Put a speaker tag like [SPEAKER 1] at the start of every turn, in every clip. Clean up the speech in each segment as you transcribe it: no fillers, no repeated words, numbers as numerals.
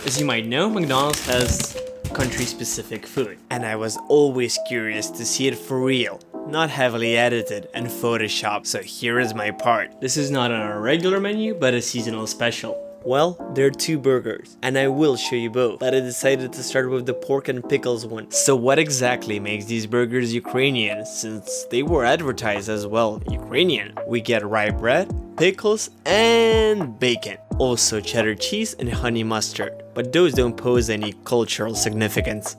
[SPEAKER 1] As you might know, McDonald's has country-specific food, and I was always curious to see it for real, not heavily edited and photoshopped, so here is my part. This is not on our regular menu, but a seasonal special. Well, there are two burgers, and I will show you both, but I decided to start with the pork and pickles one. So what exactly makes these burgers Ukrainian, since they were advertised as well Ukrainian? We get rye bread, pickles, and bacon. Also cheddar cheese and honey mustard, but those don't pose any cultural significance.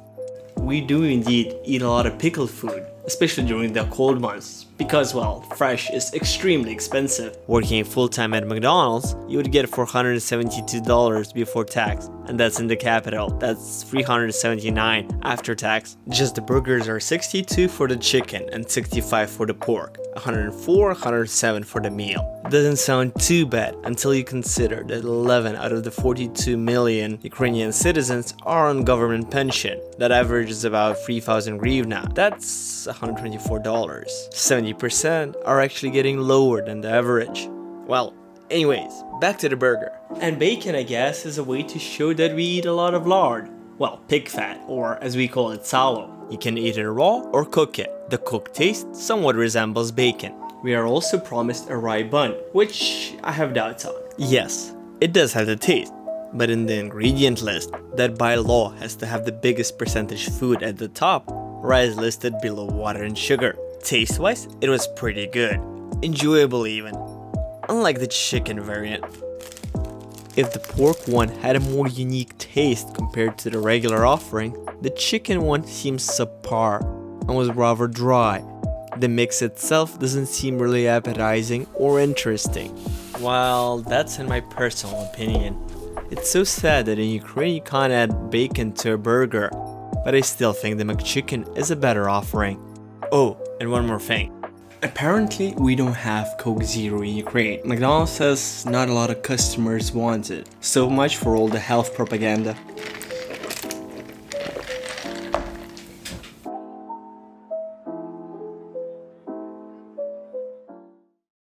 [SPEAKER 1] We do indeed eat a lot of pickled food, especially during the cold months, because, well, fresh is extremely expensive. Working full-time at McDonald's, you would get $472 before tax, and that's in the capital. That's $379 after tax. Just the burgers are $62 for the chicken and $65 for the pork, $104, $107 for the meal. Doesn't sound too bad until you consider that 11 out of the 42 million Ukrainian citizens are on government pension. That averages about 3,000 hryvnia. That's $124. 70% are actually getting lower than the average. Well, anyways, back to the burger. And bacon, I guess, is a way to show that we eat a lot of lard. Well, pig fat, or as we call it, salo. You can eat it raw or cook it. The cooked taste somewhat resembles bacon. We are also promised a rye bun, which I have doubts on. Yes, it does have the taste, but in the ingredient list, that by law has to have the biggest percentage food at the top, rye is listed below water and sugar. Taste-wise, it was pretty good. Enjoyable even. Unlike the chicken variant. If the pork one had a more unique taste compared to the regular offering, the chicken one seems subpar and was rather dry. The mix itself doesn't seem really appetizing or interesting. Well, that's in my personal opinion. It's so sad that in Ukraine you can't add bacon to a burger, but I still think the McChicken is a better offering. Oh, and one more thing. Apparently, we don't have Coke Zero in Ukraine. McDonald's says not a lot of customers want it. So much for all the health propaganda.